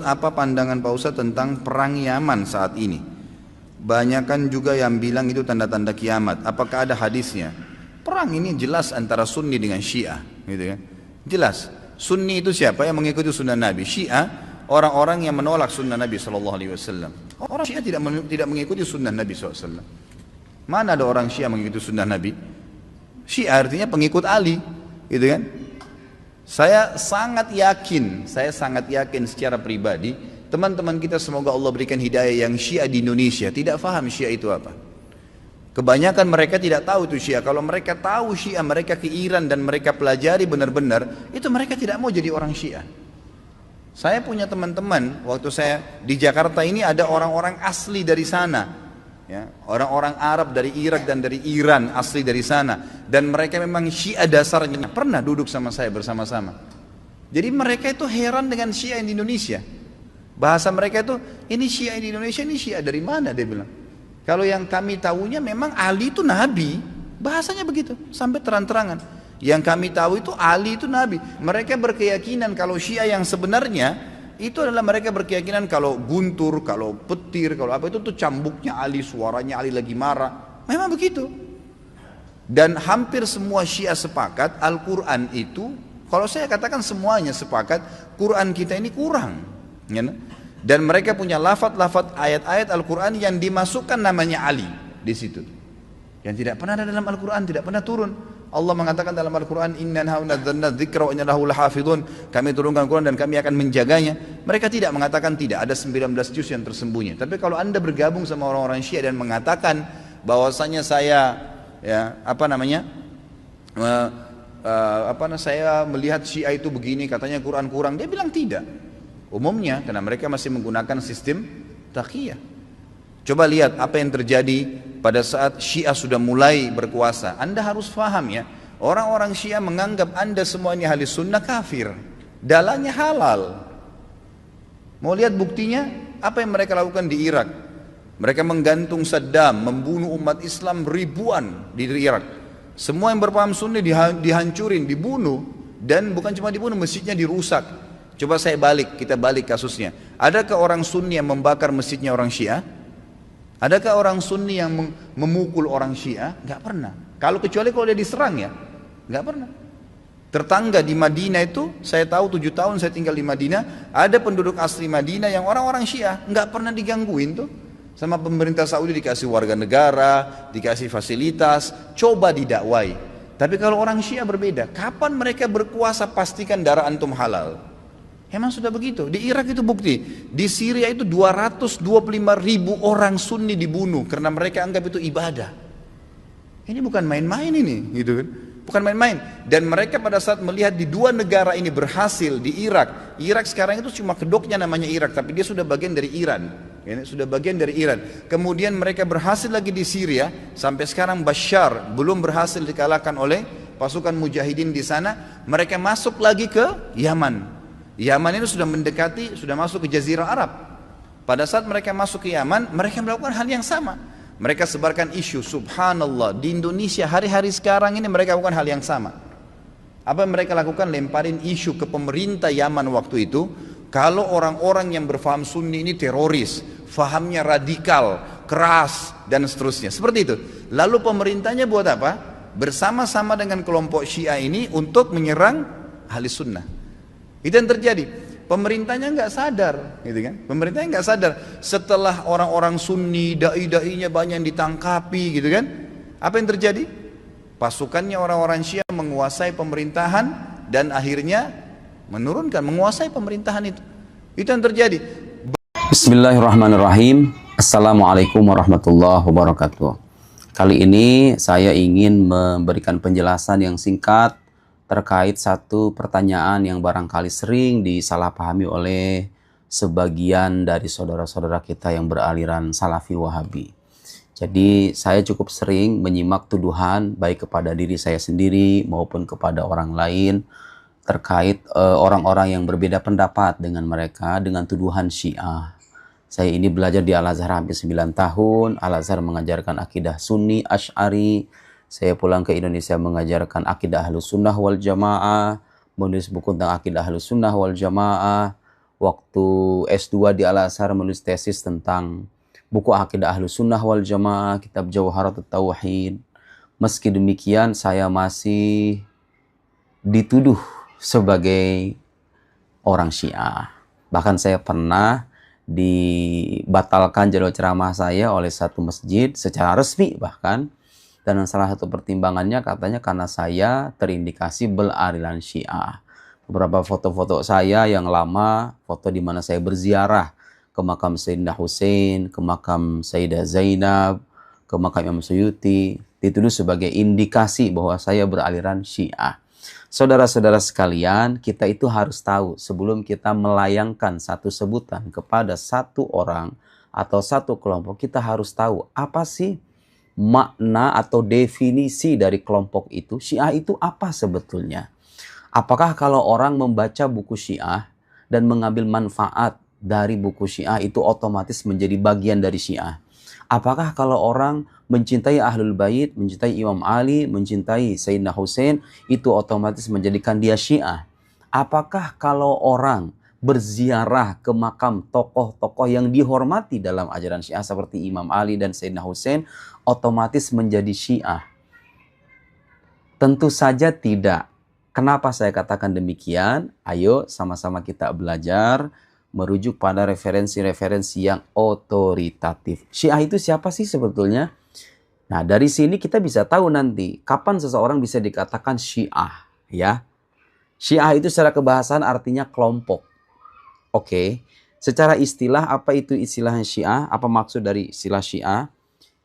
apa pandangan Pak Ustadz tentang perang Yaman saat ini? Banyakan juga yang bilang itu tanda-tanda kiamat. Apakah ada hadisnya? Perang ini jelas antara Sunni dengan Syiah, gitu kan? Jelas. Sunni itu siapa yang mengikuti sunnah Nabi? Syiah orang-orang yang menolak sunnah Nabi SAW. Orang Syiah tidak mengikuti sunnah Nabi SAW. Mana ada orang Syiah mengikuti sunnah Nabi? Syiah artinya pengikut Ali, gitu kan? Saya sangat yakin secara pribadi, teman-teman kita semoga Allah berikan hidayah yang Syiah di Indonesia tidak faham Syiah itu apa. Kebanyakan mereka tidak tahu itu Syiah. Kalau mereka tahu Syiah, mereka ke Iran dan mereka pelajari benar-benar, itu mereka tidak mau jadi orang Syiah. Saya punya teman-teman, waktu saya di Jakarta ini ada orang-orang asli dari sana. Ya, orang-orang Arab dari Irak dan dari Iran asli dari sana, dan mereka memang Syiah dasarnya, pernah duduk sama saya bersama-sama. Jadi mereka itu heran dengan Syiah di Indonesia. Bahasa mereka itu, ini Syiah di Indonesia, ini Syiah dari mana, dia bilang. Kalau yang kami tahunya memang Ali itu Nabi, bahasanya begitu sampai terang-terangan. Yang kami tahu itu Ali itu Nabi. Mereka berkeyakinan kalau Syiah yang sebenarnya itu adalah mereka berkeyakinan kalau guntur, kalau petir, kalau apa itu tuh cambuknya Ali, suaranya Ali lagi marah. Memang begitu. Dan hampir semua Syiah sepakat Al-Quran itu, kalau saya katakan semuanya sepakat, Quran kita ini kurang. Ya, dan mereka punya lafaz-lafaz ayat-ayat Al-Quran yang dimasukkan namanya Ali di situ. Yang tidak pernah ada dalam Al-Quran, tidak pernah turun. Allah mengatakan dalam Al-Quran, Inna nazzalna dzikra wa inna lahu lahafidhun. Kami turunkan Al-Quran dan kami akan menjaganya. Mereka tidak mengatakan tidak, ada 19 juz yang tersembunyi. Tapi kalau anda bergabung sama orang-orang Syiah dan mengatakan bahwasanya saya saya melihat Syiah itu begini, katanya Quran kurang, dia bilang tidak. Umumnya karena mereka masih menggunakan sistem taqiyah. Coba lihat apa yang terjadi pada saat Syiah sudah mulai berkuasa. Anda harus faham ya, orang-orang Syiah menganggap anda semua ini ahli sunnah kafir, dalahnya halal. Mau lihat buktinya? Apa yang mereka lakukan di Irak? Mereka menggantung Saddam, membunuh umat Islam ribuan di Irak. Semua yang berpaham Sunni dihancurin, dibunuh, dan bukan cuma dibunuh, masjidnya dirusak. Coba kita balik kasusnya. Adakah orang Sunni yang membakar masjidnya orang Syiah? Adakah orang Sunni yang memukul orang Syiah? Gak pernah. Kecuali kalau dia diserang ya, gak pernah. Tetangga di Madinah itu, saya tahu 7 tahun saya tinggal di Madinah, ada penduduk asli Madinah yang orang-orang Syiah, gak pernah digangguin tuh. Sama pemerintah Saudi dikasih warga negara, dikasih fasilitas, coba didakwai. Tapi kalau orang Syiah berbeda, kapan mereka berkuasa pastikan darah antum halal. Emang sudah begitu. Di Irak itu bukti. Di Syria itu 225.000 orang Sunni dibunuh karena mereka anggap itu ibadah. Ini bukan main-main ini, gitu kan? Bukan main-main. Dan mereka pada saat melihat di dua negara ini berhasil di Irak. Irak sekarang itu cuma kedoknya namanya Irak, tapi dia sudah bagian dari Iran. Ini sudah bagian dari Iran. Kemudian mereka berhasil lagi di Syria. Sampai sekarang Bashar belum berhasil dikalahkan oleh pasukan mujahidin di sana. Mereka masuk lagi ke Yaman. Yaman itu sudah mendekati, sudah masuk ke Jazirah Arab. Pada saat mereka masuk ke Yaman, mereka melakukan hal yang sama. Mereka sebarkan isu, subhanallah, di Indonesia hari-hari sekarang ini mereka lakukan hal yang sama. Apa yang mereka lakukan? Lemparin isu ke pemerintah Yaman waktu itu, kalau orang-orang yang berfaham Sunni ini teroris, fahamnya radikal, keras, dan seterusnya. Seperti itu. Lalu pemerintahnya buat apa? Bersama-sama dengan kelompok Syiah ini untuk menyerang ahli sunnah. Itu yang terjadi. Pemerintahnya nggak sadar, gitu kan? Pemerintahnya nggak sadar. Setelah orang-orang Sunni, dai-dainya banyak yang ditangkapi, gitu kan? Apa yang terjadi? Pasukannya orang-orang Syiah menguasai pemerintahan dan akhirnya menguasai pemerintahan itu. Itu yang terjadi. Bismillahirrahmanirrahim. Assalamualaikum warahmatullahi wabarakatuh. Kali ini saya ingin memberikan penjelasan yang singkat terkait satu pertanyaan yang barangkali sering disalahpahami oleh sebagian dari saudara-saudara kita yang beraliran Salafi Wahabi. Jadi saya cukup sering menyimak tuduhan baik kepada diri saya sendiri maupun kepada orang lain terkait orang-orang yang berbeda pendapat dengan mereka dengan tuduhan Syiah. Saya ini belajar di Al-Azhar hampir 9 tahun. Al-Azhar mengajarkan akidah Sunni Asy'ari. Saya pulang ke Indonesia mengajarkan akidah Ahlus Sunnah wal Jamaah, menulis buku tentang akidah Ahlus Sunnah wal Jamaah, waktu S2 di Al-Azhar menulis tesis tentang buku Aqidah Ahlus Sunnah wal Jamaah, kitab Jawharatut Tauhid. Meski demikian, saya masih dituduh sebagai orang Syiah. Bahkan saya pernah dibatalkan jadwal ceramah saya oleh satu masjid secara resmi bahkan. Dan salah satu pertimbangannya katanya karena saya terindikasi beraliran Syiah. Beberapa foto-foto saya yang lama, foto di mana saya berziarah ke makam Sayyidina Hussein, ke makam Sayyidah Zainab, ke makam Imam Suyuti, dituduh sebagai indikasi bahwa saya beraliran Syiah. Saudara-saudara sekalian, kita itu harus tahu sebelum kita melayangkan satu sebutan kepada satu orang atau satu kelompok, kita harus tahu apa sih makna atau definisi dari kelompok itu. Syiah itu apa sebetulnya? Apakah kalau orang membaca buku Syiah dan mengambil manfaat dari buku Syiah itu otomatis menjadi bagian dari Syiah? Apakah kalau orang mencintai Ahlul Bait, mencintai Imam Ali, mencintai Sayyidina Hussein, itu otomatis menjadikan dia Syiah? Apakah kalau orang berziarah ke makam tokoh-tokoh yang dihormati dalam ajaran Syiah seperti Imam Ali dan Sayyidina Hussein, otomatis menjadi Syiah? Tentu saja tidak. Kenapa saya katakan demikian? Ayo sama-sama kita belajar merujuk pada referensi-referensi yang otoritatif. Syiah itu siapa sih sebetulnya? Nah, dari sini kita bisa tahu nanti kapan seseorang bisa dikatakan Syiah, ya. Syiah itu secara kebahasaan artinya kelompok. Oke. Secara istilah, apa itu istilah Syiah? Apa maksud dari istilah Syiah?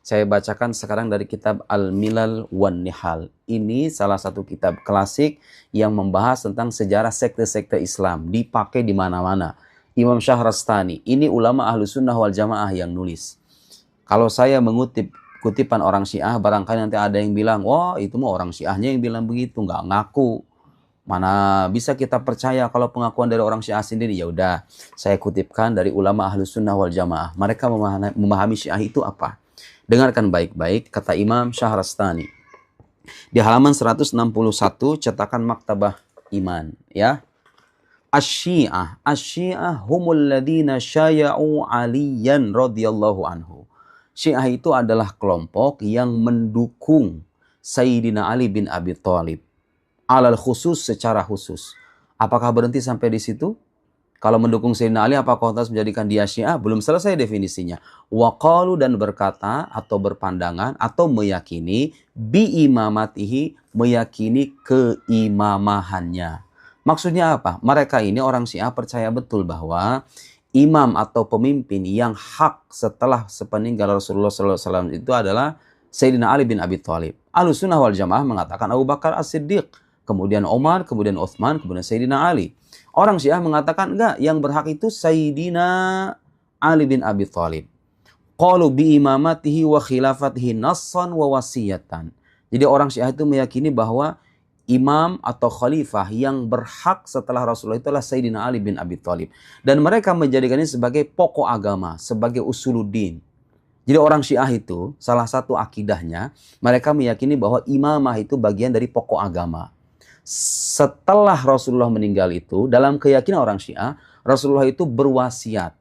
Saya bacakan sekarang dari kitab Al-Milal wan Nihal. Ini salah satu kitab klasik yang membahas tentang sejarah sekte-sekte Islam. Dipakai di mana-mana. Imam Syahrastani, ini ulama Ahlus Sunnah wal Jamaah yang nulis. Kalau saya mengutip kutipan orang Syiah, barangkali nanti ada yang bilang, wah itu mah orang Syiahnya yang bilang begitu, nggak ngaku. Mana bisa kita percaya kalau pengakuan dari orang Syiah sendiri? Ya udah, saya kutipkan dari ulama Ahlus Sunnah wal Jamaah. Mereka memahami Syiah itu apa? Dengarkan baik-baik kata Imam Syahrastani. Di halaman 161 cetakan Maktabah Iman, ya. Asy-Syi'ah humul ladina syaya'u Aliyan radhiyallahu anhu. Syiah itu adalah kelompok yang mendukung Sayyidina Ali bin Abi Thalib. Alal khusus, secara khusus. Apakah berhenti sampai di situ? Kalau mendukung Sayyidina Ali, apakah lantas menjadikan dia Syiah? Belum selesai definisinya. Waqalu, dan berkata atau berpandangan atau meyakini bi imamatihi, meyakini keimamahannya. Maksudnya apa? Mereka ini orang Syiah percaya betul bahwa imam atau pemimpin yang hak setelah sepeninggal Rasulullah SAW itu adalah Sayyidina Ali bin Abi Thalib. Ahlus Sunnah wal Jamaah mengatakan Abu Bakar As-Siddiq, kemudian Umar, kemudian Utsman, kemudian Sayyidina Ali. Orang Syiah mengatakan enggak, yang berhak itu Sayyidina Ali bin Abi Thalib. Qalu bi imamatihi wa khilafatihi nassan wa wasiyatan. Jadi orang Syiah itu meyakini bahwa imam atau khalifah yang berhak setelah Rasulullah itu adalah Sayyidina Ali bin Abi Thalib. Dan mereka menjadikannya sebagai pokok agama, sebagai usuluddin. Jadi orang Syiah itu salah satu akidahnya, mereka meyakini bahwa imamah itu bagian dari pokok agama. Setelah Rasulullah meninggal itu, dalam keyakinan orang Syiah, Rasulullah itu berwasiat.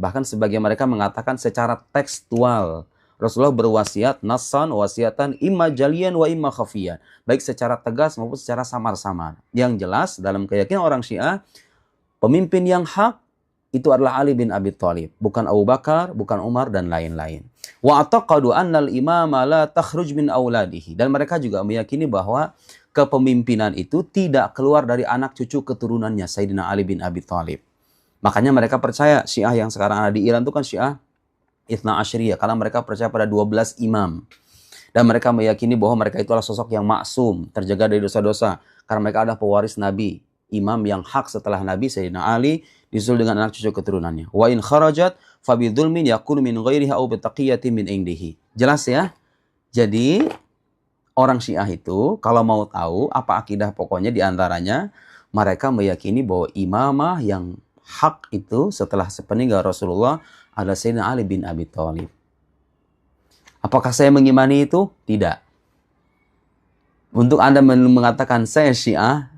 Bahkan sebagian mereka mengatakan secara tekstual, Rasulullah berwasiat, nassan, wasiatan, imma jalian wa imma khafiyan. Baik secara tegas maupun secara samar-samar. Yang jelas, dalam keyakinan orang Syiah, pemimpin yang hak, itu adalah Ali bin Abi Thalib. Bukan Abu Bakar, bukan Umar, dan lain-lain. Wa ataqadu annal imama la takhruj min auladihi. Dan mereka juga meyakini bahwa kepemimpinan itu tidak keluar dari anak cucu keturunannya Sayyidina Ali bin Abi Thalib. Makanya mereka percaya Syiah yang sekarang ada di Iran itu kan Syiah Ithna Asyriyah, karena mereka percaya pada 12 imam. Dan mereka meyakini bahwa mereka itu adalah sosok yang maksum, terjaga dari dosa-dosa, karena mereka adalah pewaris Nabi, imam yang hak setelah Nabi Sayyidina Ali disusul dengan anak cucu keturunannya. Wa in kharajat fa bidzulmin yakunu min ghairihi aw bitaqiyatin min indihi. Jelas ya? Jadi orang Syiah itu kalau mau tahu apa akidah pokoknya diantaranya mereka meyakini bahwa imamah yang hak itu setelah sepeninggal Rasulullah adalah Sayyidina Ali bin Abi Thalib. Apakah saya mengimani itu? Tidak. Untuk Anda mengatakan saya Syiah,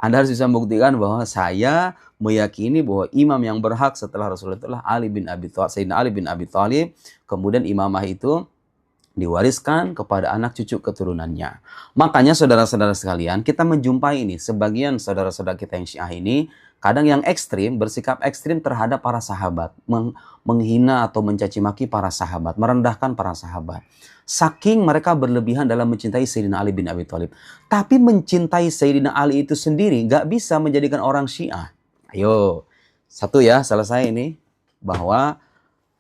Anda harus bisa membuktikan bahwa saya meyakini bahwa imam yang berhak setelah Rasulullah itulah Ali bin Abi Thalib, Sayyidina Ali bin Abi Thalib. Kemudian imamah itu diwariskan kepada anak cucu keturunannya. Makanya saudara-saudara sekalian, kita menjumpai ini, sebagian saudara-saudara kita yang Syiah ini, kadang yang ekstrim, bersikap ekstrim terhadap para sahabat. Menghina atau mencaci maki para sahabat, merendahkan para sahabat. Saking mereka berlebihan dalam mencintai Sayyidina Ali bin Abi Thalib. Tapi mencintai Sayyidina Ali itu sendiri gak bisa menjadikan orang Syiah. Ayo, satu ya, selesai ini. Bahwa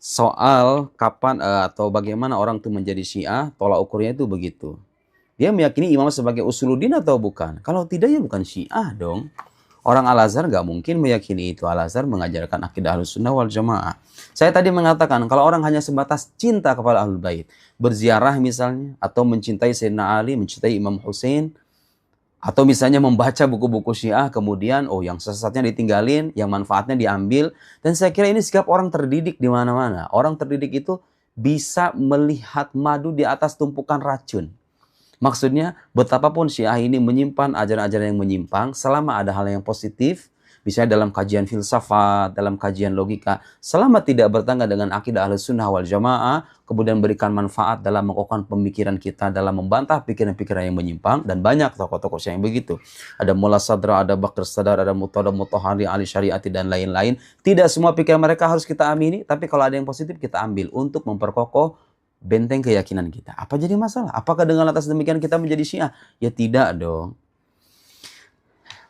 soal kapan atau bagaimana orang itu menjadi Syiah, tolak ukurnya itu begitu. Dia meyakini imam sebagai usuluddin atau bukan? Kalau tidak ya bukan Syiah dong. Orang Al-Azhar gak mungkin meyakini itu. Al-Azhar mengajarkan akidah Ahlussunnah wal Jamaah. Saya tadi mengatakan kalau orang hanya sebatas cinta kepada Ahlul Bait, berziarah misalnya, atau mencintai Sayyidina Ali, mencintai Imam Hussein, atau misalnya membaca buku-buku Syiah, kemudian yang sesatnya ditinggalin, yang manfaatnya diambil. Dan saya kira ini sikap orang terdidik di mana-mana. Orang terdidik itu bisa melihat madu di atas tumpukan racun. Maksudnya, betapapun Syiah ini menyimpan ajaran-ajaran yang menyimpang, selama ada hal yang positif, misalnya dalam kajian filsafat, dalam kajian logika, selama tidak bertangga dengan akidah Ahlussunnah wal Jamaah, kemudian berikan manfaat dalam mengokohkan pemikiran kita, dalam membantah pikiran-pikiran yang menyimpang, dan banyak tokoh-tokoh Syiah yang begitu. Ada Mullah Sadra, ada Bakr Sadar, ada Murtada Mutahhari, Ali Syariati, dan lain-lain. Tidak semua pikiran mereka harus kita amini, tapi kalau ada yang positif kita ambil untuk memperkokoh benteng keyakinan kita. Apa jadi masalah? Apakah dengan atas demikian kita menjadi Syiah? Ya tidak dong.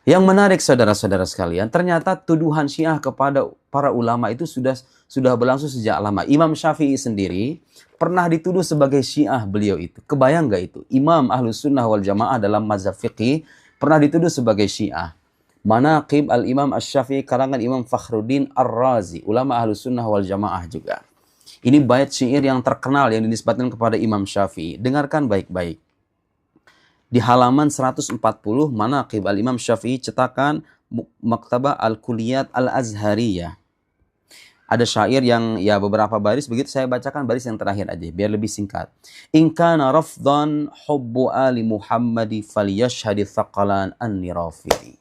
Yang menarik saudara-saudara sekalian, ternyata tuduhan Syiah kepada para ulama itu sudah berlangsung sejak lama. Imam Syafi'i sendiri pernah dituduh sebagai Syiah beliau itu. Kebayang gak itu? Imam Ahlussunnah wal Jamaah dalam mazhab fiqih pernah dituduh sebagai Syiah. Manaqib al-Imam Asy-Syafi'i karangan Imam Fakhruddin Ar-Razi, ulama Ahlussunnah wal Jamaah juga. Ini bait syair yang terkenal yang dinisbatkan kepada Imam Syafi'i. Dengarkan baik-baik. Di halaman 140 Manaqib al-Imam Syafi'i cetakan Maktabah Al-Kulliyat Al-Azhariyah. Ada syair yang ya beberapa baris, begitu saya bacakan baris yang terakhir aja biar lebih singkat. In kana rafdhan hubbu ali Muhammadi falyashhadi thaqalan anni rafidi.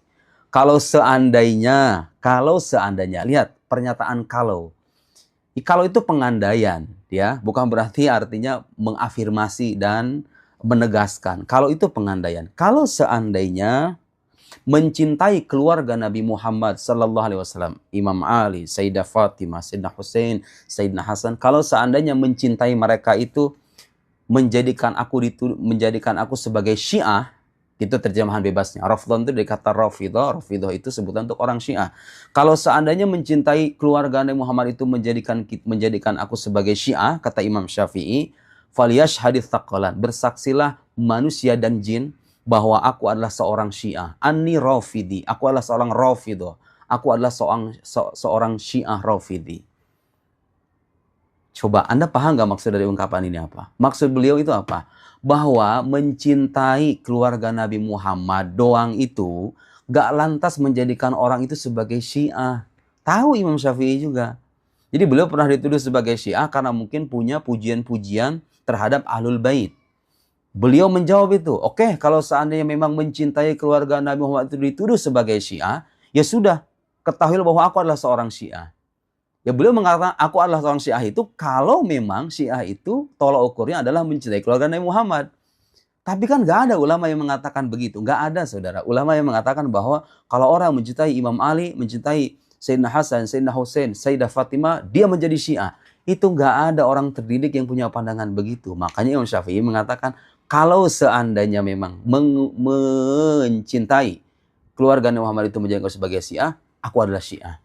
Kalau seandainya, lihat pernyataan kalau. Kalau itu pengandaian, ya, bukan berarti artinya mengafirmasi dan menegaskan. Kalau itu pengandaian. Kalau seandainya mencintai keluarga Nabi Muhammad sallallahu alaihi wasallam, Imam Ali, Sayyidah Fatimah, Sayyidina Hussein, Sayyidina Hasan, kalau seandainya mencintai mereka itu menjadikan aku sebagai Syiah, itu terjemahan bebasnya. Rafdhan itu dari kata Rafidah. Rafidah itu sebutan untuk orang Syiah. Kalau seandainya mencintai keluarga Nabi Muhammad itu menjadikan aku sebagai Syiah, kata Imam Syafi'i, falyashhadits tsaqalan, bersaksilah manusia dan jin bahwa aku adalah seorang Syiah. Anni Rafidi, aku adalah seorang Rafidah. Aku adalah seorang Syiah Rafidi. Coba Anda paham nggak maksud dari ungkapan ini apa? Maksud beliau itu apa? Bahwa mencintai keluarga Nabi Muhammad doang itu gak lantas menjadikan orang itu sebagai Syiah. Tahu Imam Syafi'i juga. Jadi beliau pernah dituduh sebagai Syiah karena mungkin punya pujian-pujian terhadap Ahlul Bait. Beliau menjawab itu, oke, kalau seandainya memang mencintai keluarga Nabi Muhammad itu dituduh sebagai Syiah, ya sudah, ketahui bahwa aku adalah seorang Syiah. Ya beliau mengatakan aku adalah seorang Syiah itu kalau memang Syiah itu tolak ukurnya adalah mencintai keluarga Nabi Muhammad. Tapi kan gak ada ulama yang mengatakan begitu. Gak ada saudara. Ulama yang mengatakan bahwa kalau orang mencintai Imam Ali, mencintai Sayyidina Hasan, Sayyidina Hussein, Sayyidah Fatimah, dia menjadi Syiah. Itu gak ada orang terdidik yang punya pandangan begitu. Makanya Imam Syafi'i mengatakan kalau seandainya memang mencintai keluarga Nabi Muhammad itu menjadikan sebagai Syiah, aku adalah Syiah.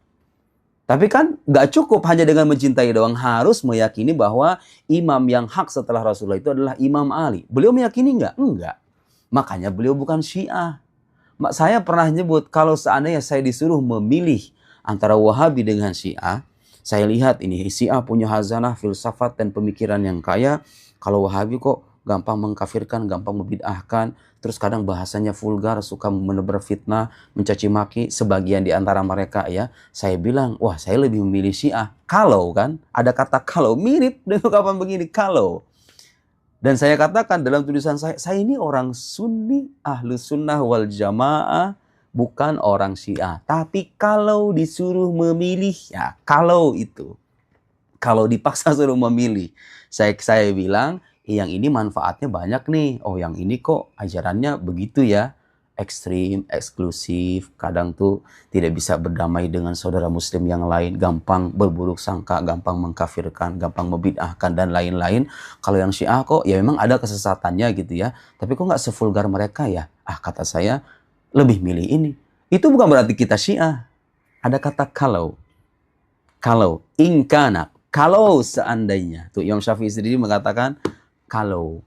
Tapi kan gak cukup hanya dengan mencintai doang, harus meyakini bahwa imam yang hak setelah Rasulullah itu adalah Imam Ali. Beliau meyakini enggak? Enggak. Makanya beliau bukan Syiah. Saya pernah nyebut kalau seandainya saya disuruh memilih antara Wahabi dengan Syiah, saya lihat ini Syiah punya hazanah, filsafat dan pemikiran yang kaya. Kalau Wahabi kok gampang mengkafirkan, gampang membid'ahkan, terus kadang bahasanya vulgar, suka menebar fitnah, mencaci maki sebagian di antara mereka ya. Saya bilang, wah saya lebih memilih Syiah. Kalau kan, ada kata kalau, mirip dengan kapan begini, kalau. Dan saya katakan dalam tulisan saya ini orang Sunni, Ahlus Sunnah wal Jamaah, bukan orang Syiah. Tapi kalau disuruh memilih, ya kalau dipaksa suruh memilih, saya bilang, yang ini manfaatnya banyak nih. Oh, yang ini kok ajarannya begitu ya. Ekstrim, eksklusif, kadang tuh tidak bisa berdamai dengan saudara muslim yang lain, gampang berburuk sangka, gampang mengkafirkan, gampang membid'ahkan, dan lain-lain. Kalau yang Syiah kok, ya memang ada kesesatannya gitu ya. Tapi kok nggak sevulgar mereka ya? Kata saya, lebih milih ini. Itu bukan berarti kita Syiah. Ada kata kalau. Kalau, ingkana, kalau seandainya. Tuh Imam Syafi'i sendiri mengatakan, kalau.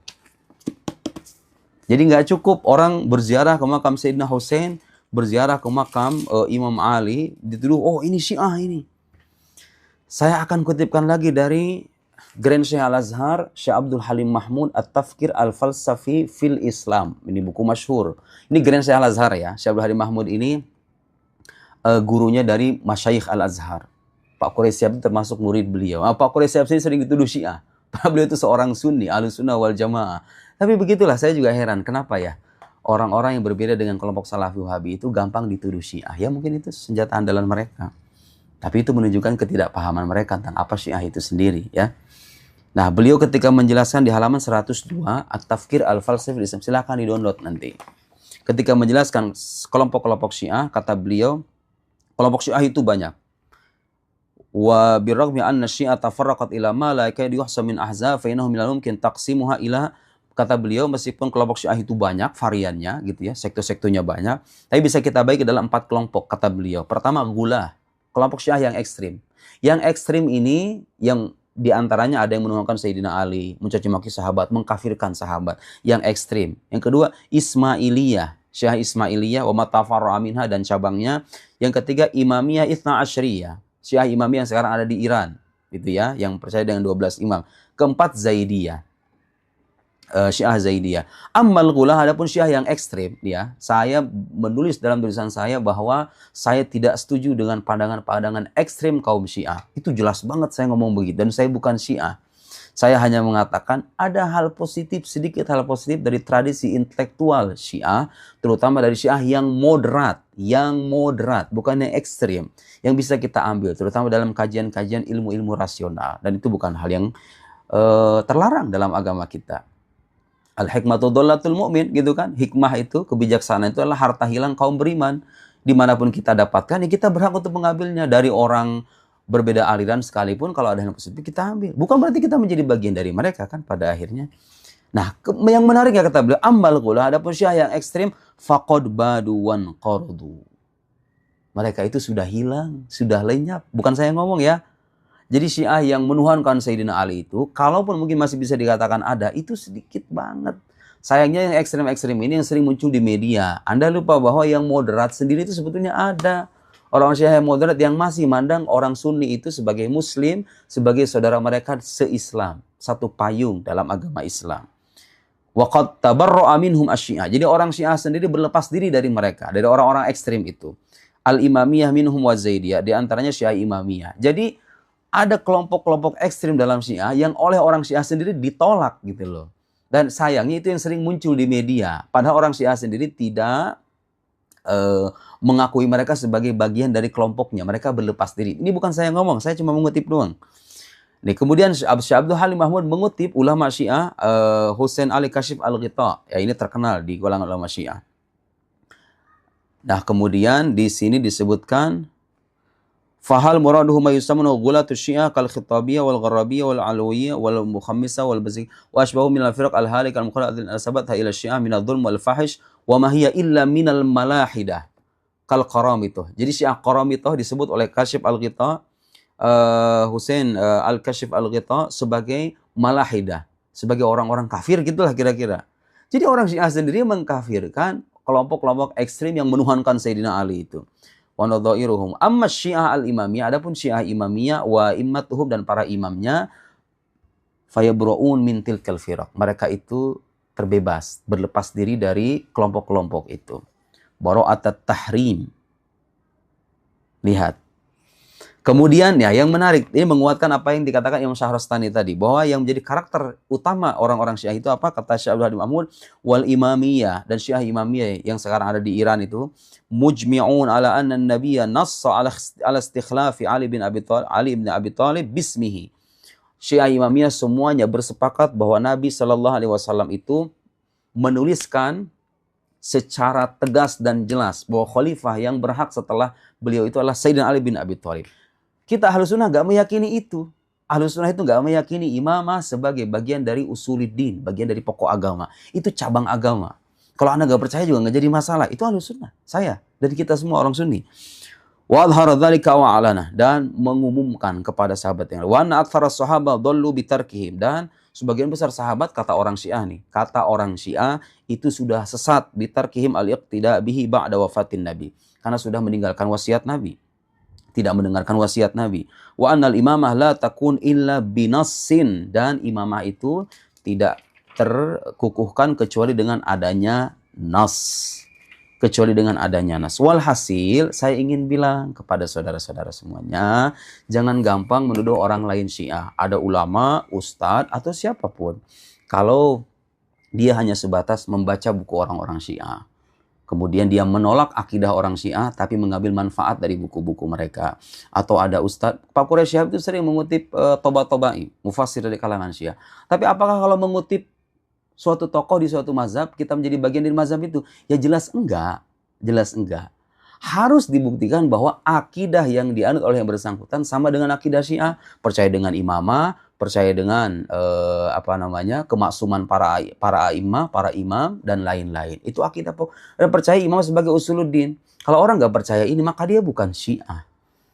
Jadi nggak cukup orang berziarah ke makam Sayyidina Hussein, berziarah ke makam Imam Ali, dituduh, oh ini Syiah ini. Saya akan kutipkan lagi dari Grand Syekh Al-Azhar, Syekh Abdul Halim Mahmud, At-Tafkir Al-Falsafi fil Islam. Ini buku masyhur. Ini Grand Syekh Al-Azhar ya. Syekh Abdul Halim Mahmud ini gurunya dari Masyayikh Al-Azhar. Pak Quraisyab itu termasuk murid beliau. Pak Quraisyab ini sering dituduh Syiah. Beliau itu seorang Sunni, Ahlussunnah wal Jamaah. Tapi begitulah, saya juga heran. Kenapa ya? Orang-orang yang berbeda dengan kelompok Salafi Wahabi itu gampang dituduh Syiah. Ya mungkin itu senjata andalan mereka. Tapi itu menunjukkan ketidakpahaman mereka tentang apa Syiah itu sendiri ya. Nah, beliau ketika menjelaskan di halaman 102 At-Tafkir Al-Falsafi fil Islam, silahkan di-download nanti. Ketika menjelaskan kelompok-kelompok Syiah, kata beliau, kelompok Syiah itu banyak. Wa birragmi anna Syiah tafarraqat ila ma la yakadu yuhsa min ahzab fa innahu min al-mumkin taqsimuha ila, kata beliau, meskipun kelompok Syiah itu banyak variannya gitu ya, sektor-sektornya banyak, tapi bisa kita bagi dalam 4 kelompok, kata beliau. Pertama, gulah, kelompok Syiah yang ekstrim. Yang ekstrim ini yang diantaranya ada yang menuhankan Sayyidina Ali, mencaci maki sahabat, mengkafirkan sahabat, yang ekstrim. Yang kedua, Ismailiyah, Syiah Ismailiyah, wa matafarra'a minha, dan cabangnya. Yang ketiga, Imamiyah Itsna Asyriyah, Syiah Imamiyah yang sekarang ada di Iran, gitu ya, yang percaya dengan 12 imam. Keempat, Zaidiyah, Syiah Zaidiyah. Ammal Ghulah, adapun Syiah yang ekstrim, ya, saya menulis dalam tulisan saya bahwa saya tidak setuju dengan pandangan-pandangan ekstrim kaum Syiah. Itu jelas banget saya ngomong begitu, dan saya bukan Syiah. Saya hanya mengatakan ada hal positif, sedikit hal positif dari tradisi intelektual Syiah, terutama dari Syiah yang moderat, bukan yang ekstrim, yang bisa kita ambil, terutama dalam kajian-kajian ilmu-ilmu rasional. Dan itu bukan hal yang terlarang dalam agama kita. Al-hikmatu dhallatul mu'min, gitu kan. Hikmah itu, kebijaksanaan itu adalah harta hilang kaum beriman. Dimanapun kita dapatkan, ya kita berhak untuk mengambilnya. Dari orang berbeda aliran sekalipun, kalau ada yang positif kita ambil. Bukan berarti kita menjadi bagian dari mereka kan pada akhirnya. Nah, yang menarik ya kata beliau, ambal ghulah, adapun Syiah yang ekstrim, faqad badu wan qardu. Mereka itu sudah hilang, sudah lenyap. Bukan saya ngomong ya. Jadi Syiah yang menuhankan Sayyidina Ali itu, kalaupun mungkin masih bisa dikatakan ada, itu sedikit banget. Sayangnya yang ekstrem-ekstrem ini yang sering muncul di media. Anda lupa bahwa yang moderat sendiri itu sebetulnya ada. Orang Syiah yang moderat yang masih mandang orang Sunni itu sebagai Muslim, sebagai saudara mereka se-Islam. Satu payung dalam agama Islam. Wa qad tabarra'a minhum asy-Syiah. Jadi orang Syiah sendiri berlepas diri dari mereka, dari orang-orang ekstrem itu. Al-Imamiyah minhum wa Zaidiyah, di antaranya Syiah Imamiyah. Jadi ada kelompok-kelompok ekstrim dalam Syiah yang oleh orang Syiah sendiri ditolak gitu loh. Dan sayangnya itu yang sering muncul di media. Padahal orang Syiah sendiri tidak mengakui mereka sebagai bagian dari kelompoknya. Mereka berlepas diri. Ini bukan saya ngomong, saya cuma mengutip doang. Nih, kemudian Syekh Abdul Halim Mahmud mengutip ulama Syiah Husain Ali Kashif Al-Ghita. Ya, ini terkenal di kalangan ulama Syiah. Nah, kemudian di sini disebutkan fahal muraduhu ma yusamunu ghulatu Syiah kal khitabiyah wal gharabiyah wal alawiyah wal mukhammisa wal bazik wa asbahu min al firaq al halik al mukhaladat al sabatha ila Syiah min adh-dhulm wal fahish wa ma hiya illa min al malahidah kal qaramituh. Jadi Syiah qaramituh disebut oleh Kashif Al-Ghita, Husain Al-Kashif Al-Ghita, sebagai malahidah, sebagai orang-orang kafir gitulah kira-kira. Jadi orang Syiah sendiri mengkafirkan kelompok-kelompok ekstrim yang menuhankan Sayyidina Ali itu. Wa nadhairuhum amma Syiah al-Imamiyah, adapun Syiah Imamiyah wa immatuhum, dan para imamnya, fayabru'un min tilkal firaq. Mereka itu terbebas, berlepas diri dari kelompok-kelompok itu. Bara'atat tahrim. Lihat. Kemudian ya yang menarik, ini menguatkan apa yang dikatakan Imam Syahrastani tadi, bahwa yang menjadi karakter utama orang-orang Syiah itu apa? Kata Syekh Abdul Hadi Mahmud, wal imamiyah, dan Syiah imamiyah yang sekarang ada di Iran itu, mujmi'un ala anna an-nabiyya nassa ala istikhlafi Ali bin Abi Thalib bismihi. Syiah imamiyah semuanya bersepakat bahwa Nabi Shallallahu Alaihi Wasallam itu menuliskan secara tegas dan jelas bahwa khalifah yang berhak setelah beliau itu adalah Sayyidina Ali bin Abi Thalib. Kita Ahlus Sunnah gak meyakini itu. Ahlus Sunnah itu gak meyakini imamah sebagai bagian dari usuluddin, bagian dari pokok agama. Itu cabang agama. Kalau Anda gak percaya juga gak jadi masalah. Itu Ahlus Sunnah, saya dan kita semua orang Sunni. Wa adhara dzalika wa alana, dan mengumumkan kepada sahabat yang lain. Wa anna aktsara sahabat dhallu bitarkihim, dan sebagian besar sahabat, kata orang Syiah nih, kata orang Syiah itu sudah sesat bitarkihim al-iqtida bihi ba'da wafatin Nabi, karena sudah meninggalkan wasiat Nabi, tidak mendengarkan wasiat Nabi. Wa annal imamah la takun illa binassin, dan imamah itu tidak terkukuhkan kecuali dengan adanya nas. Kecuali dengan adanya nas. Walhasil, saya ingin bilang kepada saudara-saudara semuanya, jangan gampang menuduh orang lain Syiah. Ada ulama, ustadz, atau siapapun. Kalau dia hanya sebatas membaca buku orang-orang Syiah, kemudian dia menolak akidah orang Syiah, tapi mengambil manfaat dari buku-buku mereka. Atau ada ustadz, Pak Quraisy Shihab itu sering mengutip Toba-Tobai, mufassir dari kalangan Syiah. Tapi apakah kalau mengutip suatu tokoh di suatu mazhab, kita menjadi bagian dari mazhab itu? Ya jelas enggak. Jelas enggak. Harus dibuktikan bahwa akidah yang dianut oleh yang bersangkutan sama dengan akidah Syiah. Percaya dengan imamah, percaya dengan kemaksuman para imam, para imam, dan lain-lain. Itu akidah pokok. Dan percaya imam sebagai usuluddin. Kalau orang nggak percaya ini, maka dia bukan Syiah.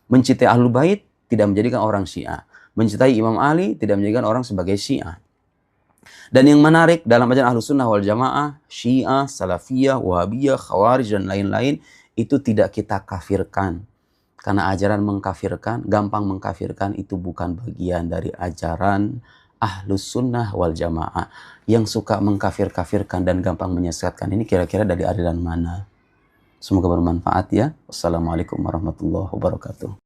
Mencintai Ahlul Bait tidak menjadikan orang Syiah. Mencintai Imam Ali tidak menjadikan orang sebagai Syiah. Dan yang menarik dalam ajaran Ahlus Sunnah wal Jamaah, Syiah, Salafiyah, Wahabiyah, Khawarij, dan lain-lain, itu tidak kita kafirkan. Karena ajaran mengkafirkan, gampang mengkafirkan, itu bukan bagian dari ajaran Ahlus Sunnah wal Jamaah. Yang suka mengkafir-kafirkan dan gampang menyesatkan, ini kira-kira dari aliran mana? Semoga bermanfaat ya. Wassalamualaikum warahmatullahi wabarakatuh.